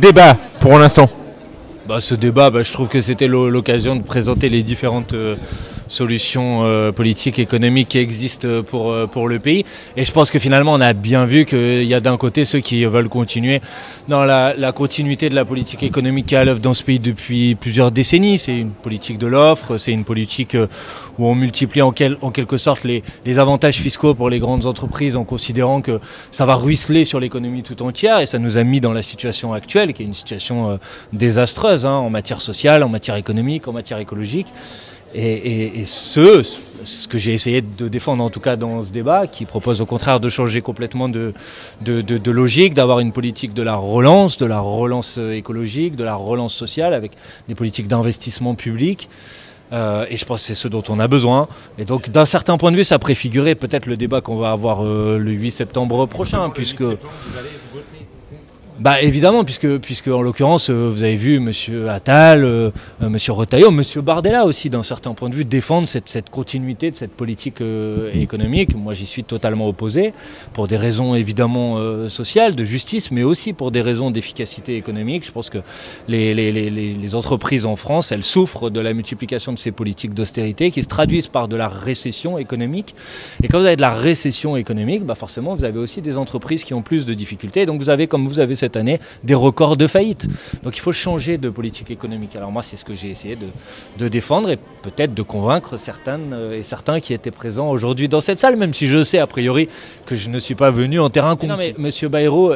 Débat pour l'instant. Ce débat, je trouve que c'était l'occasion de présenter les différentes solutions politiques, économiques qui existent pour le pays. Et je pense que finalement, on a bien vu qu'il y a d'un côté ceux qui veulent continuer dans la continuité de la politique économique qui est à l'œuvre dans ce pays depuis plusieurs décennies. C'est une politique de l'offre, c'est une politique où on multiplie en quelque sorte les avantages fiscaux pour les grandes entreprises en considérant que ça va ruisseler sur l'économie tout entière. Et ça nous a mis dans la situation actuelle, qui est une situation désastreuse en matière sociale, en matière économique, en matière écologique. Et ce que j'ai essayé de défendre en tout cas dans ce débat, qui propose au contraire de changer complètement de logique, d'avoir une politique de la relance écologique, de la relance sociale, avec des politiques d'investissement public. Et je pense que c'est ce dont on a besoin. Et donc d'un certain point de vue, ça préfigurait peut-être le débat qu'on va avoir le 8 septembre prochain, puisque... Évidemment, puisque en l'occurrence, vous avez vu M. Attal, M. Retailleau, M. Bardella aussi, d'un certain point de vue, défendre cette continuité de cette politique économique. Moi, j'y suis totalement opposé, pour des raisons évidemment sociales, de justice, mais aussi pour des raisons d'efficacité économique. Je pense que les entreprises en France, elles souffrent de la multiplication de ces politiques d'austérité qui se traduisent par de la récession économique. Et quand vous avez de la récession économique, forcément, vous avez aussi des entreprises qui ont plus de difficultés. Donc vous avez, comme vous avez cette année, des records de faillite. Donc il faut changer de politique économique. Alors moi, c'est ce que j'ai essayé de défendre et peut-être de convaincre certaines et certains qui étaient présents aujourd'hui dans cette salle, même si je sais a priori que je ne suis pas venu en terrain conquis. Non mais Monsieur Bayrou,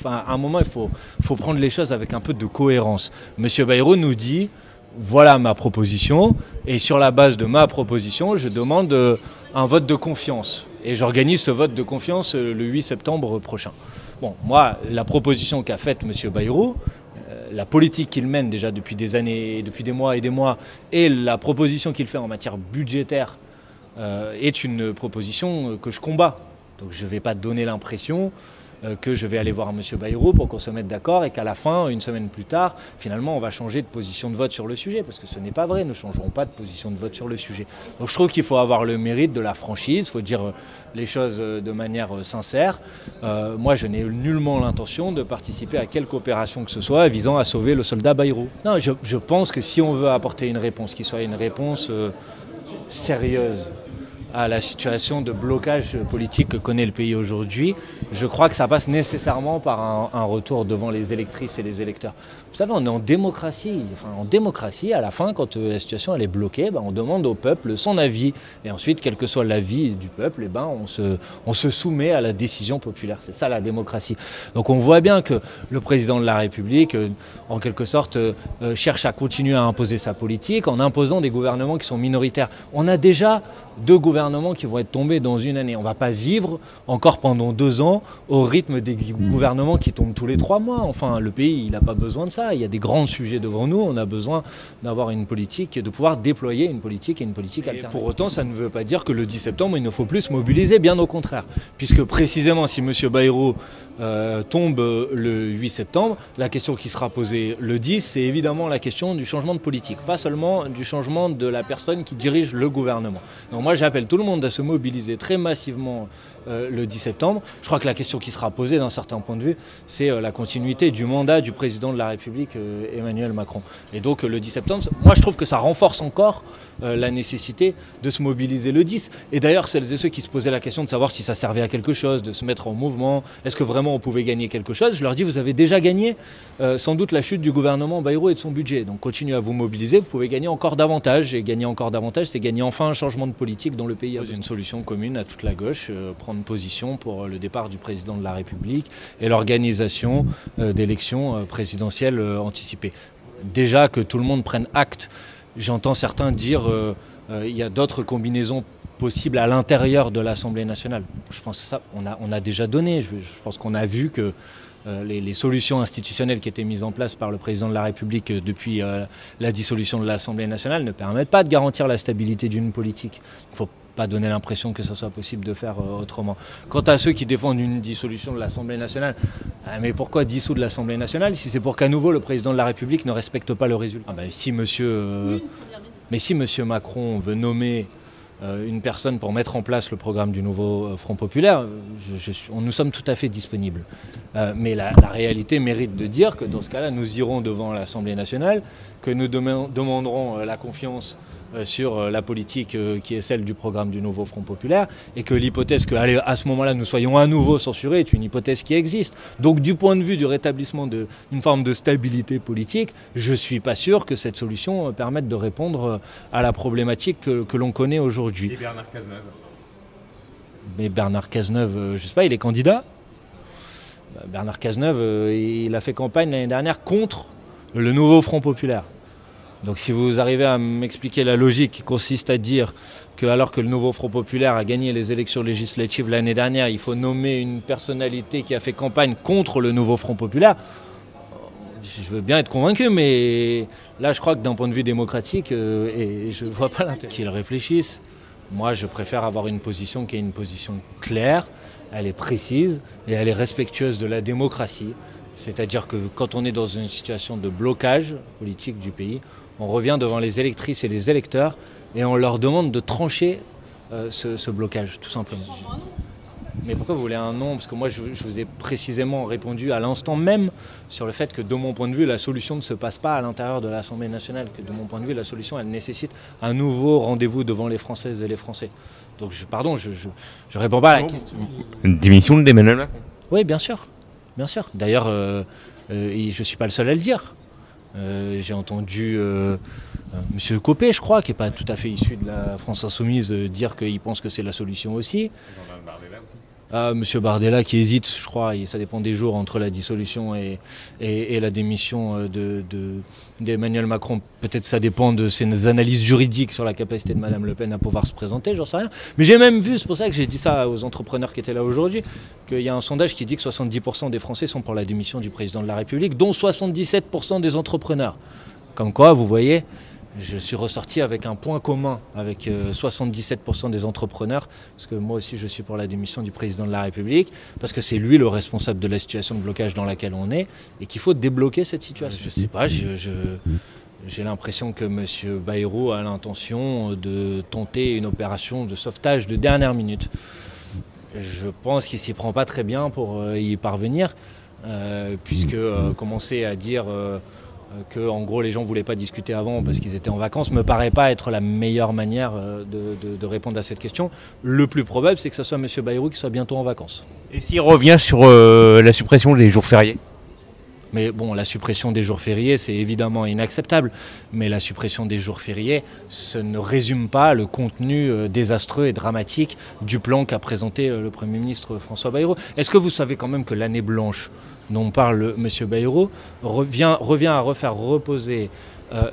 à un moment, il faut prendre les choses avec un peu de cohérence. Monsieur Bayrou nous dit, voilà ma proposition, et sur la base de ma proposition, je demande un vote de confiance. Et j'organise ce vote de confiance le 8 septembre prochain. Bon, moi, la proposition qu'a faite M. Bayrou, la politique qu'il mène déjà depuis des années, depuis des mois, et la proposition qu'il fait en matière budgétaire est une proposition que je combats. Donc je ne vais pas donner l'impression que je vais aller voir M. Bayrou pour qu'on se mette d'accord et qu'à la fin, une semaine plus tard, finalement, on va changer de position de vote sur le sujet. Parce que ce n'est pas vrai, nous ne changerons pas de position de vote sur le sujet. Donc je trouve qu'il faut avoir le mérite de la franchise, il faut dire les choses de manière sincère. Moi, je n'ai nullement l'intention de participer à quelque opération que ce soit visant à sauver le soldat Bayrou. Non, je pense que si on veut apporter une réponse qui soit une réponse sérieuse à la situation de blocage politique que connaît le pays aujourd'hui, je crois que ça passe nécessairement par un retour devant les électrices et les électeurs. Vous savez, on est en démocratie. En démocratie, à la fin, quand la situation elle est bloquée, on demande au peuple son avis. Et ensuite, quel que soit l'avis du peuple, on se soumet à la décision populaire. C'est ça la démocratie. Donc on voit bien que le président de la République, en quelque sorte, cherche à continuer à imposer sa politique en imposant des gouvernements qui sont minoritaires. On a déjà 2 gouvernements qui vont être tombés dans une année. On ne va pas vivre encore pendant 2 ans au rythme des gouvernements qui tombent tous les 3 mois. Enfin, le pays, il n'a pas besoin de ça. Il y a des grands sujets devant nous. On a besoin d'avoir une politique, de pouvoir déployer une politique et une politique alternative. Pour autant, ça ne veut pas dire que le 10 septembre, il ne faut plus se mobiliser, bien au contraire. Puisque précisément, si M. Bayrou tombe le 8 septembre, la question qui sera posée le 10, c'est évidemment la question du changement de politique. Pas seulement du changement de la personne qui dirige le gouvernement. Donc moi, j'appelle tout le monde à se mobiliser très massivement le 10 septembre. Je crois que la question qui sera posée d'un certain point de vue, c'est la continuité du mandat du président de la République, Emmanuel Macron. Et donc le 10 septembre, moi je trouve que ça renforce encore la nécessité de se mobiliser le 10. Et d'ailleurs, celles et ceux qui se posaient la question de savoir si ça servait à quelque chose, de se mettre en mouvement, est-ce que vraiment on pouvait gagner quelque chose, je leur dis, vous avez déjà gagné sans doute la chute du gouvernement Bayrou et de son budget. Donc continuez à vous mobiliser, vous pouvez gagner encore davantage. Et gagner encore davantage, c'est gagner enfin un changement de politique dont le pays a besoin. Une solution commune à toute la gauche, prendre position pour le départ du président de la République et l'organisation d'élections présidentielles anticipées. Déjà que tout le monde prenne acte, j'entends certains dire il y a d'autres combinaisons possibles à l'intérieur de l'Assemblée nationale. Je pense que ça, on a déjà donné. Je pense qu'on a vu que les solutions institutionnelles qui étaient mises en place par le président de la République depuis la dissolution de l'Assemblée nationale ne permettent pas de garantir la stabilité d'une politique. Il faut pas donner l'impression que ce soit possible de faire autrement. Quant à ceux qui défendent une dissolution de l'Assemblée nationale, mais pourquoi dissoudre l'Assemblée nationale si c'est pour qu'à nouveau le président de la République ne respecte pas le résultat? Si monsieur Macron veut nommer une personne pour mettre en place le programme du nouveau Front Populaire, nous sommes tout à fait disponibles. Mais la réalité mérite de dire que dans ce cas-là, nous irons devant l'Assemblée nationale, que nous demanderons la confiance sur la politique qui est celle du programme du nouveau Front Populaire, et que l'hypothèse qu'à ce moment-là nous soyons à nouveau censurés est une hypothèse qui existe. Donc du point de vue du rétablissement d'une forme de stabilité politique, je ne suis pas sûr que cette solution permette de répondre à la problématique que l'on connaît aujourd'hui. Et Bernard Cazeneuve? Mais Bernard Cazeneuve, je ne sais pas, il est candidat. Bernard Cazeneuve, il a fait campagne l'année dernière contre le nouveau Front Populaire. Donc si vous arrivez à m'expliquer la logique qui consiste à dire que alors que le nouveau Front Populaire a gagné les élections législatives l'année dernière, il faut nommer une personnalité qui a fait campagne contre le nouveau Front Populaire, je veux bien être convaincu, mais là je crois que d'un point de vue démocratique, et je ne vois pas l'intérêt qu'ils réfléchissent. Moi je préfère avoir une position qui est une position claire, elle est précise et elle est respectueuse de la démocratie. C'est-à-dire que quand on est dans une situation de blocage politique du pays, on revient devant les électrices et les électeurs et on leur demande de trancher ce blocage, tout simplement. Mais pourquoi vous voulez un nom? Parce que moi, je vous ai précisément répondu à l'instant même sur le fait que, de mon point de vue, la solution ne se passe pas à l'intérieur de l'Assemblée nationale, que de mon point de vue, la solution, elle nécessite un nouveau rendez-vous devant les Françaises et les Français. Donc, je réponds pas à la question. Une démission d'Emmanuel Macron? Oui, bien sûr. Bien sûr. D'ailleurs, je ne suis pas le seul à le dire. J'ai entendu M. Copé, je crois, qui n'est pas tout à fait issu de la France Insoumise, dire qu'il pense que c'est la solution aussi. M. Bardella qui hésite, je crois, et ça dépend des jours, entre la dissolution et la démission d'Emmanuel Macron. Peut-être ça dépend de ses analyses juridiques sur la capacité de Mme Le Pen à pouvoir se présenter, j'en sais rien. Mais j'ai même vu, c'est pour ça que j'ai dit ça aux entrepreneurs qui étaient là aujourd'hui, qu'il y a un sondage qui dit que 70% des Français sont pour la démission du président de la République, dont 77% des entrepreneurs. Comme quoi, vous voyez, je suis ressorti avec un point commun avec 77% des entrepreneurs, parce que moi aussi je suis pour la démission du président de la République, parce que c'est lui le responsable de la situation de blocage dans laquelle on est, et qu'il faut débloquer cette situation. Je ne sais pas, j'ai l'impression que M. Bayrou a l'intention de tenter une opération de sauvetage de dernière minute. Je pense qu'il ne s'y prend pas très bien pour y parvenir, puisque commencer à dire... que en gros les gens ne voulaient pas discuter avant parce qu'ils étaient en vacances, me paraît pas être la meilleure manière de répondre à cette question. Le plus probable, c'est que ce soit M. Bayrou qui soit bientôt en vacances. Et s'il revient sur la suppression des jours fériés? Mais bon, la suppression des jours fériés, c'est évidemment inacceptable. Mais la suppression des jours fériés, ça ne résume pas le contenu désastreux et dramatique du plan qu'a présenté le Premier ministre François Bayrou. Est-ce que vous savez quand même que l'année blanche dont parle M. Bayrou revient à refaire reposer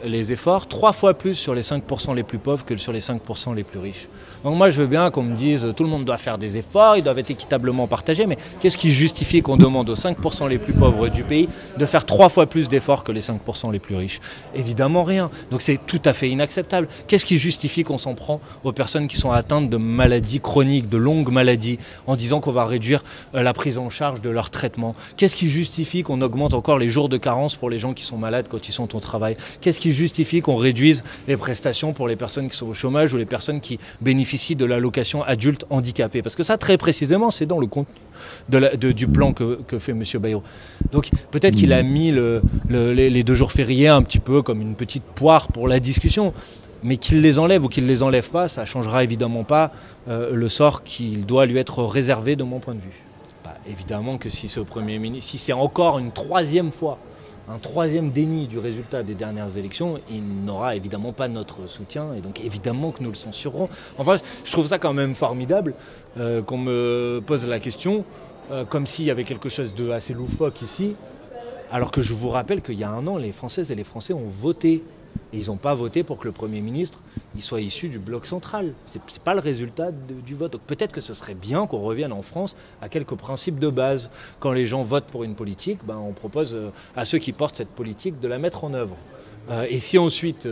les efforts 3 fois plus sur les 5% les plus pauvres que sur les 5% les plus riches? Donc moi je veux bien qu'on me dise tout le monde doit faire des efforts, ils doivent être équitablement partagés, mais qu'est-ce qui justifie qu'on demande aux 5% les plus pauvres du pays de faire 3 fois plus d'efforts que les 5% les plus riches? Évidemment rien. Donc c'est tout à fait inacceptable. Qu'est-ce qui justifie qu'on s'en prend aux personnes qui sont atteintes de maladies chroniques, de longues maladies, en disant qu'on va réduire la prise en charge de leur traitement? Qu'est-ce qui justifie qu'on augmente encore les jours de carence pour les gens qui sont malades quand ils sont au travail? Qu'est-ce qui justifie qu'on réduise les prestations pour les personnes qui sont au chômage ou les personnes qui bénéficient de l'allocation adulte handicapé? Parce que ça, très précisément, c'est dans le contenu du plan que fait M. Bayrou. Donc peut-être qu'il a mis les 2 jours fériés un petit peu comme une petite poire pour la discussion, mais qu'il les enlève ou qu'il les enlève pas, ça ne changera évidemment pas le sort qu'il doit lui être réservé de mon point de vue. Bah, évidemment que si ce Premier ministre, si c'est encore une 3e fois, un 3e déni du résultat des dernières élections, il n'aura évidemment pas notre soutien, et donc évidemment que nous le censurerons. Enfin, je trouve ça quand même formidable qu'on me pose la question comme s'il y avait quelque chose de assez loufoque ici, alors que je vous rappelle qu'il y a un an, les Françaises et les Français ont voté. Et ils n'ont pas voté pour que le Premier ministre il soit issu du bloc central. Ce n'est pas le résultat du vote. Donc peut-être que ce serait bien qu'on revienne en France à quelques principes de base. Quand les gens votent pour une politique, on propose à ceux qui portent cette politique de la mettre en œuvre. Et si ensuite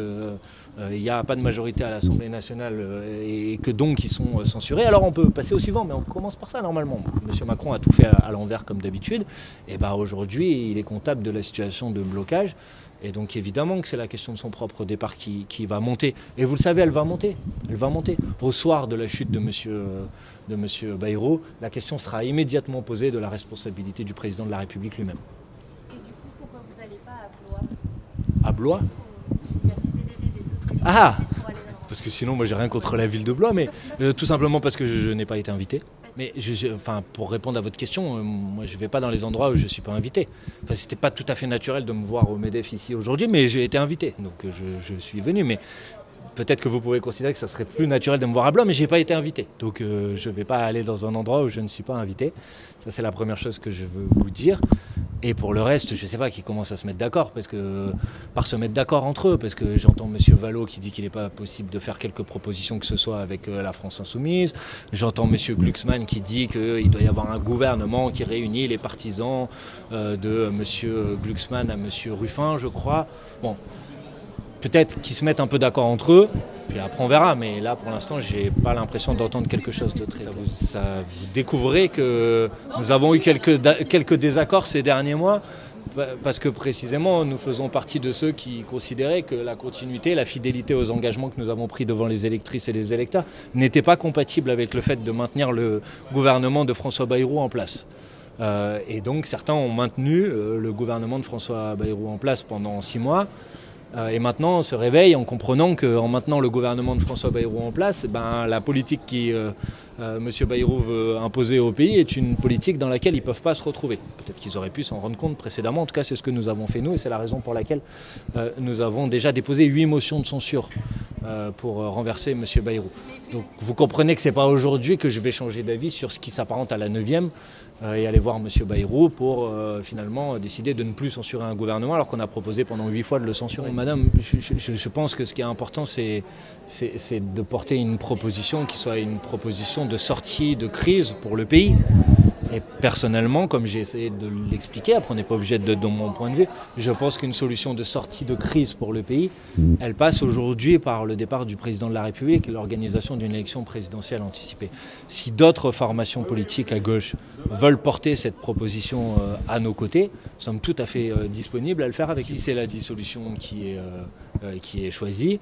il n'y a pas de majorité à l'Assemblée nationale et que donc ils sont censurés, alors on peut passer au suivant, mais on commence par ça normalement. Monsieur Macron a tout fait à l'envers comme d'habitude, et ben aujourd'hui il est comptable de la situation de blocage, et donc évidemment que c'est la question de son propre départ qui va monter. Et vous le savez, elle va monter. Au soir de la chute de monsieur Bayrou, la question sera immédiatement posée de la responsabilité du président de la République lui-même. Et du coup, pourquoi vous n'allez pas à Blois? À Blois? Ah, parce que sinon moi j'ai rien contre la ville de Blois, mais tout simplement parce que je n'ai pas été invité. Mais pour répondre à votre question, moi je ne vais pas dans les endroits où je ne suis pas invité. Enfin, c'était pas tout à fait naturel de me voir au MEDEF ici aujourd'hui, mais j'ai été invité, donc je suis venu. Mais peut-être que vous pouvez considérer que ça serait plus naturel de me voir à Blois, mais je n'ai pas été invité. Donc je ne vais pas aller dans un endroit où je ne suis pas invité. Ça c'est la première chose que je veux vous dire. Et pour le reste, je ne sais pas qui commence à se mettre d'accord, par se mettre d'accord entre eux, parce que j'entends M. Vallot qui dit qu'il n'est pas possible de faire quelques propositions que ce soit avec la France Insoumise. J'entends M. Glucksmann qui dit qu'il doit y avoir un gouvernement qui réunit les partisans de M. Glucksmann à M. Ruffin, je crois. Bon, peut-être qu'ils se mettent un peu d'accord entre eux, puis après on verra, mais là pour l'instant j'ai pas l'impression d'entendre quelque chose de très... Vous découvrez que nous avons eu quelques désaccords ces derniers mois, parce que précisément nous faisons partie de ceux qui considéraient que la continuité, la fidélité aux engagements que nous avons pris devant les électrices et les électeurs n'était pas compatible avec le fait de maintenir le gouvernement de François Bayrou en place. Et donc certains ont maintenu le gouvernement de François Bayrou en place pendant 6 mois, et maintenant on se réveille en comprenant qu'en maintenant le gouvernement de François Bayrou en place, la politique M. Bayrou veut imposer au pays est une politique dans laquelle ils ne peuvent pas se retrouver. Peut-être qu'ils auraient pu s'en rendre compte précédemment, en tout cas c'est ce que nous avons fait nous, et c'est la raison pour laquelle nous avons déjà déposé 8 motions de censure pour renverser M. Bayrou. Donc vous comprenez que ce n'est pas aujourd'hui que je vais changer d'avis sur ce qui s'apparente à la 9e et aller voir M. Bayrou pour finalement décider de ne plus censurer un gouvernement alors qu'on a proposé pendant 8 fois de le censurer. Madame, je pense que ce qui est important c'est de porter une proposition qui soit une proposition de sortie de crise pour le pays. Et personnellement, comme j'ai essayé de l'expliquer, après on n'est pas obligé de donner mon point de vue, je pense qu'une solution de sortie de crise pour le pays, elle passe aujourd'hui par le départ du président de la République et l'organisation d'une élection présidentielle anticipée. Si d'autres formations politiques à gauche veulent porter cette proposition à nos côtés, nous sommes tout à fait disponibles à le faire avec. Si c'est la dissolution qui est choisie,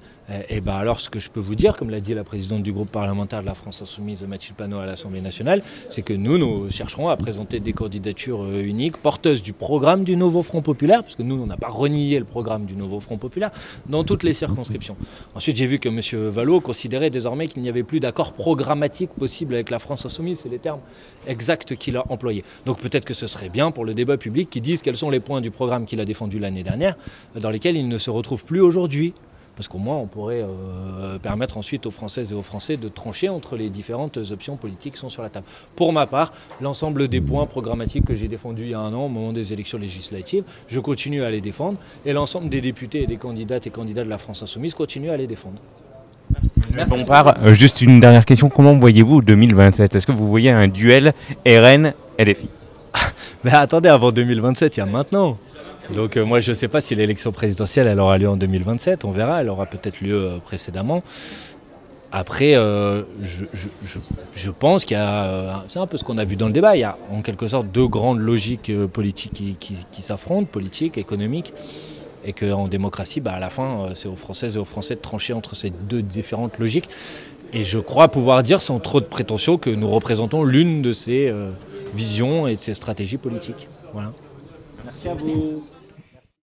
et alors ce que je peux vous dire, comme l'a dit la présidente du groupe parlementaire de la France Insoumise, Mathilde Panot, à l'Assemblée nationale, c'est que nous chercherons à présenter des candidatures uniques, porteuses du programme du Nouveau Front Populaire, parce que nous, on n'a pas renié le programme du Nouveau Front Populaire, dans toutes les circonscriptions. Ensuite, j'ai vu que M. Vallot considérait désormais qu'il n'y avait plus d'accord programmatique possible avec la France Insoumise, c'est les termes exacts qu'il a employés. Donc peut-être que ce serait bien pour le débat public qu'ils disent quels sont les points du programme qu'il a défendu l'année dernière, dans lesquels il ne se retrouve plus aujourd'hui. Parce qu'au moins, on pourrait permettre ensuite aux Françaises et aux Français de trancher entre les différentes options politiques qui sont sur la table. Pour ma part, l'ensemble des points programmatiques que j'ai défendus il y a 1 an, au moment des élections législatives, je continue à les défendre. Et l'ensemble des députés et des candidates et candidats de la France Insoumise continuent à les défendre. Merci. Bon part, juste une dernière question. Comment voyez-vous 2027? Est-ce que vous voyez un duel RN-LFI? Mais attendez, avant 2027, il y a maintenant. Donc moi je ne sais pas si l'élection présidentielle elle aura lieu en 2027, on verra, elle aura peut-être lieu précédemment. Après, je pense qu'il y a, c'est un peu ce qu'on a vu dans le débat, il y a en quelque sorte 2 grandes logiques politiques qui s'affrontent, politiques, économiques, et qu'en démocratie, à la fin, c'est aux Françaises et aux Français de trancher entre ces 2 différentes logiques. Et je crois pouvoir dire sans trop de prétention que nous représentons l'une de ces visions et de ces stratégies politiques. Voilà. Merci à vous.